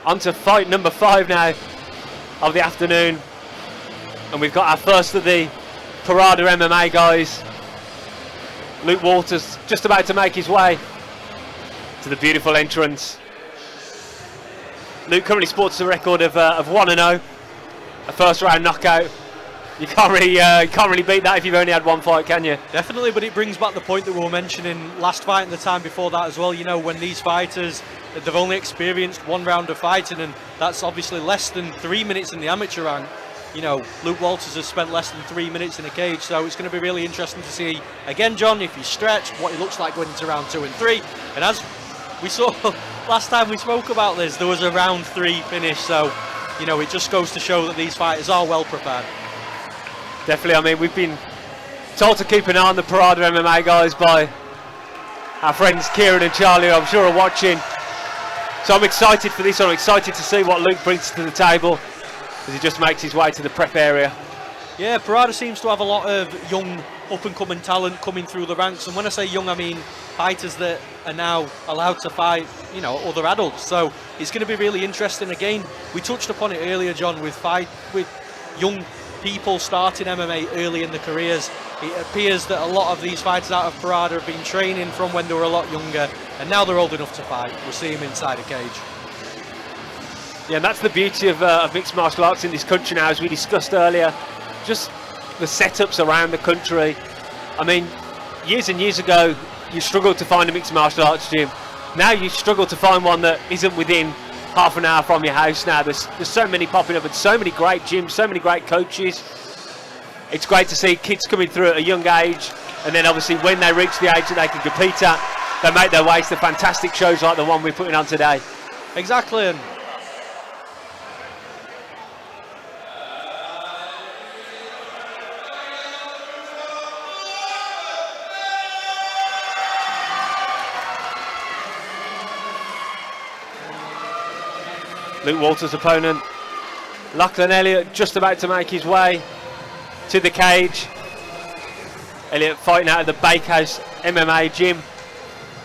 On to fight number 5 now of the afternoon. And we've got our first of the Parada MMA guys. Luke Walters just about to make his way to the beautiful entrance. Luke currently sports a record of 1-0, a first round knockout. You can't really beat that if you've only had one fight, can you? Definitely, but it brings back the point that we were mentioning last fight and the time before that as well. You know, when these fighters, they've only experienced one round of fighting, and that's obviously less than 3 minutes in the amateur rank. You know, Luke Walters has spent less than 3 minutes in a cage, so it's going to be really interesting to see, again, John, if he's stretched, what he looks like going into round 2 and 3. And as we saw last time we spoke about this, there was a round 3 finish, so, you know, it just goes to show that these fighters are well prepared. Definitely. I mean, we've been told to keep an eye on the Parada MMA guys by our friends Kieran and Charlie, who I'm sure are watching. So I'm excited for this. I'm excited to see what Luke brings to the table as he just makes his way to the prep area. Yeah, Parada seems to have a lot of young up-and-coming talent coming through the ranks, and when I say young, I mean fighters that are now allowed to fight, you know, other adults. So it's going to be really interesting. Again, we touched upon it earlier, John, with young people starting MMA early in their careers. It appears that a lot of these fighters out of Parada have been training from when they were a lot younger, and now they're old enough to fight. We'll see them inside a cage. Yeah, and that's the beauty of mixed martial arts in this country now, as we discussed earlier. Just the setups around the country. I mean, years and years ago, you struggled to find a mixed martial arts gym. Now you struggle to find one that isn't within half an hour from your house now. There's so many popping up, and so many great gyms, so many great coaches. It's great to see kids coming through at a young age, and then obviously when they reach the age that they can compete at, they make their way to fantastic shows like the one we're putting on today. Exactly. And Luke Walters' opponent, Lachlan Elliot, just about to make his way to the cage. Elliot fighting out of the Bakehouse MMA gym.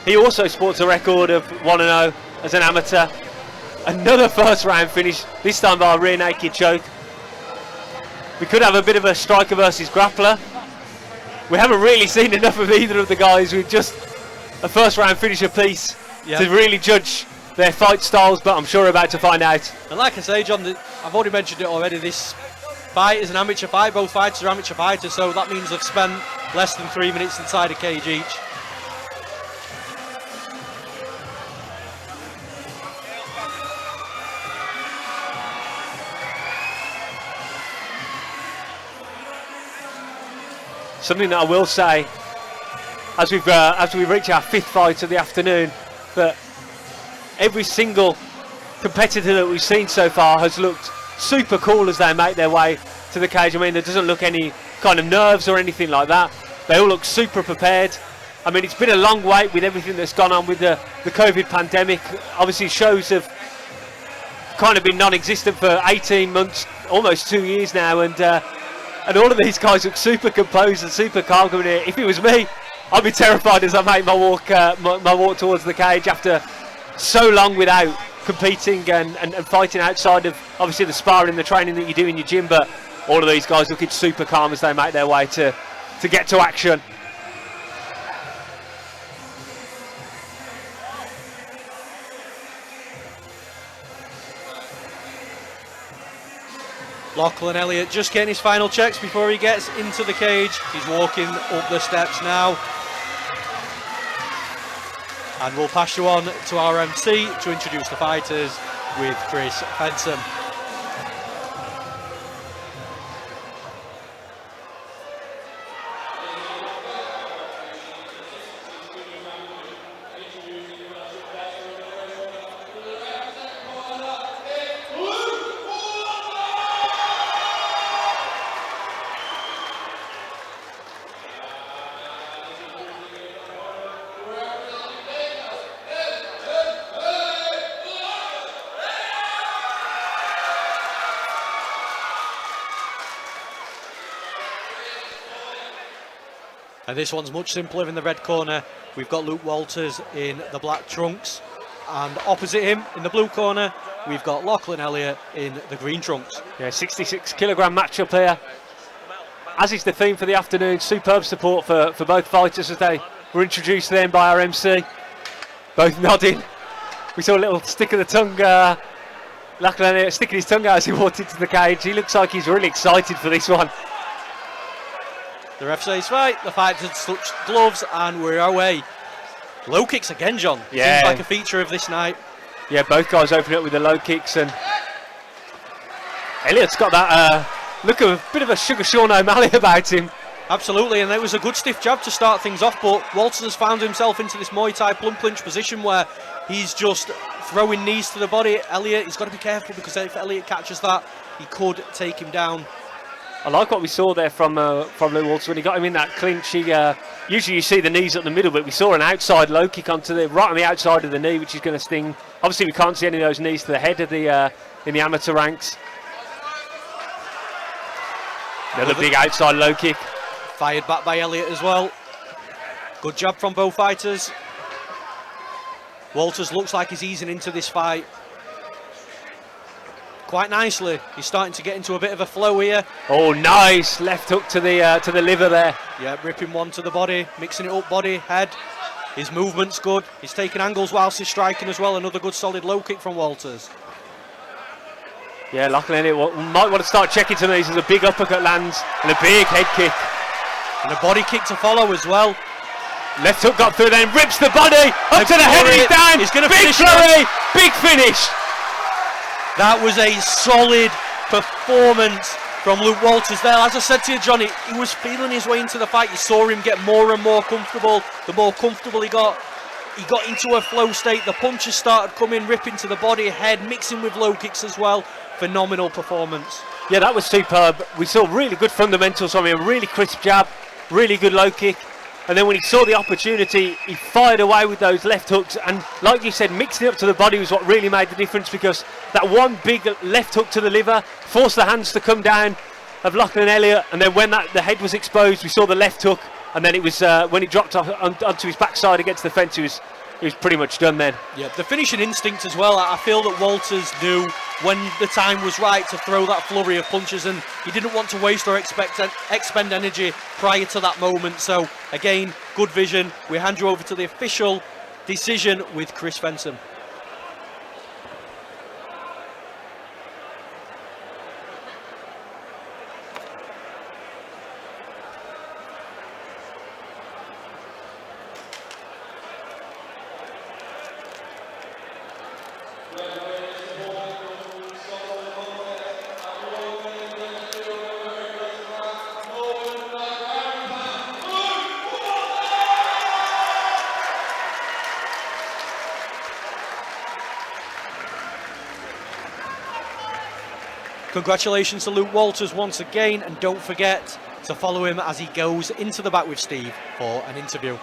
He also sports a record of 1-0 as an amateur. Another first round finish, this time by a rear naked choke. We could have a bit of a striker versus grappler. We haven't really seen enough of either of the guys with just a first round finish apiece to really judge their fight styles, but I'm sure we're about to find out. And like I say, John, I've already mentioned it already, this fight is an amateur fight. Both fighters are amateur fighters, so that means they've spent less than 3 minutes inside a cage each. Something that I will say, as we reach our 5th fight of the afternoon, that every single competitor that we've seen so far has looked super cool as they make their way to the cage. I mean, there doesn't look any kind of nerves or anything like that. They all look super prepared. I mean, it's been a long wait with everything that's gone on with the COVID pandemic. Obviously, shows have kind of been non-existent for 18 months, almost 2 years now, and all of these guys look super composed and super calm coming here. If it was me, I'd be terrified as I make my walk towards the cage after so long without competing and fighting outside of obviously the sparring and the training that you do in your gym. But all of these guys looking super calm as they make their way to get to action. Lachlan Elliot just getting his final checks before he gets into the cage. He's walking up the steps now. And we'll pass you on to our MC to introduce the fighters with Chris Fenson. And this one's much simpler in the red corner. We've got Luke Walters in the black trunks. And opposite him, in the blue corner, we've got Lachlan Elliot in the green trunks. Yeah, 66 kilogram matchup here. As is the theme for the afternoon, superb support for both fighters as they were introduced then by our MC. Both nodding. We saw a little stick of the tongue, Lachlan Elliot sticking his tongue out as he walked into the cage. He looks like he's really excited for this one. The ref says fight, the fighters touch gloves, and we're away. Low kicks again, John. Yeah. Seems like a feature of this night. Yeah, both guys opening up with the low kicks, and Elliot's got that look of a bit of a Sugar Sean O'Malley about him. Absolutely, and it was a good stiff jab to start things off, but Walters has found himself into this Muay Thai plum clinch position where he's just throwing knees to the body. Elliot, he's got to be careful, because if Elliot catches that, he could take him down. I like what we saw there from Lou Walters when he got him in that clinch. He, usually you see the knees at the middle, but we saw an outside low kick onto right on the outside of the knee, which is going to sting. Obviously, we can't see any of those knees to the head of the in the amateur ranks. Another big outside low kick. Fired back by Elliot as well. Good jab from both fighters. Walters looks like he's easing into this fight quite nicely. He's starting to get into a bit of a flow here. Oh, nice left hook to the liver there. Yeah, ripping one to the body, mixing it up, body, head. His movement's good. He's taking angles whilst he's striking as well. Another good solid low kick from Walters. Yeah, Lachlan Elliot might want to start checking some of these as a big uppercut lands and a big head kick. And a body kick to follow as well. Left hook got through, then rips the body up to the head. He's down. He's going to big finish flurry, big finish. That was a solid performance from Luke Walters there. As I said to you, Johnny, he was feeling his way into the fight. You saw him get more and more comfortable. The more comfortable he got into a flow state. The punches started coming, ripping to the body, head, mixing with low kicks as well. Phenomenal performance. Yeah, that was superb. We saw really good fundamentals from him. A really crisp jab, really good low kick. And then when he saw the opportunity, he fired away with those left hooks. And like you said, mixing it up to the body was what really made the difference, because that one big left hook to the liver forced the hands to come down of Lachlan Elliot. And then when the head was exposed, we saw the left hook. And then it was when he dropped onto his backside against the fence, he was pretty much done then. Yeah, the finishing instinct as well. I feel that Walters knew when the time was right to throw that flurry of punches, and he didn't want to waste or expend energy prior to that moment. So again, good vision. We hand you over to the official decision with Chris Fenson. Congratulations to Luke Walters once again, and don't forget to follow him as he goes into the back with Steve for an interview.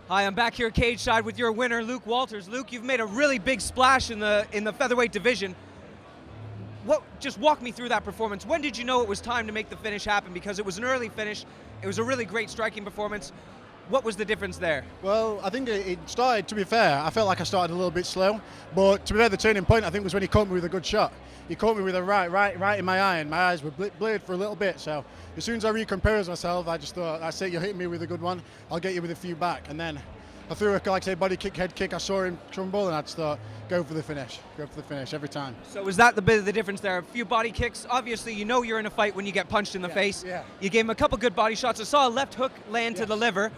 Hi, I'm back here cage side with your winner, Luke Walters. Luke, you've made a really big splash in the featherweight division. Just walk me through that performance. When did you know it was time to make the finish happen? Because it was an early finish. It was a really great striking performance. What was the difference there? Well, I think it started, to be fair, I felt like I started a little bit slow, but to be fair, the turning point I think was when he caught me with a good shot. He caught me with a right in my eye, and my eyes were blurred for a little bit. So as soon as I recomposed myself, I just thought, that's it, you're hitting me with a good one, I'll get you with a few back. And then I threw a, like I say, body kick, head kick, I saw him crumble, and I just thought, go for the finish every time. So was that the bit of the difference there? A few body kicks. Obviously, you know you're in a fight when you get punched in the face. Yeah. You gave him a couple good body shots. I saw a left hook land to the liver.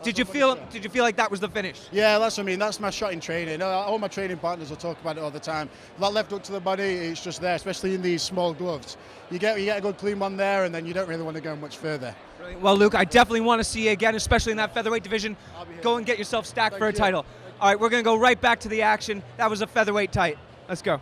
Did you feel like that was the finish? Yeah, that's what I mean. That's my shot in training. All my training partners will talk about it all the time. That left hook to the body, it's just there, especially in these small gloves. You get a good clean one there, and then you don't really want to go much further. Well, Luke, I definitely want to see you again, especially in that featherweight division. Go and get yourself stacked for a title. All right, we're going to go right back to the action. That was a featherweight tight. Let's go.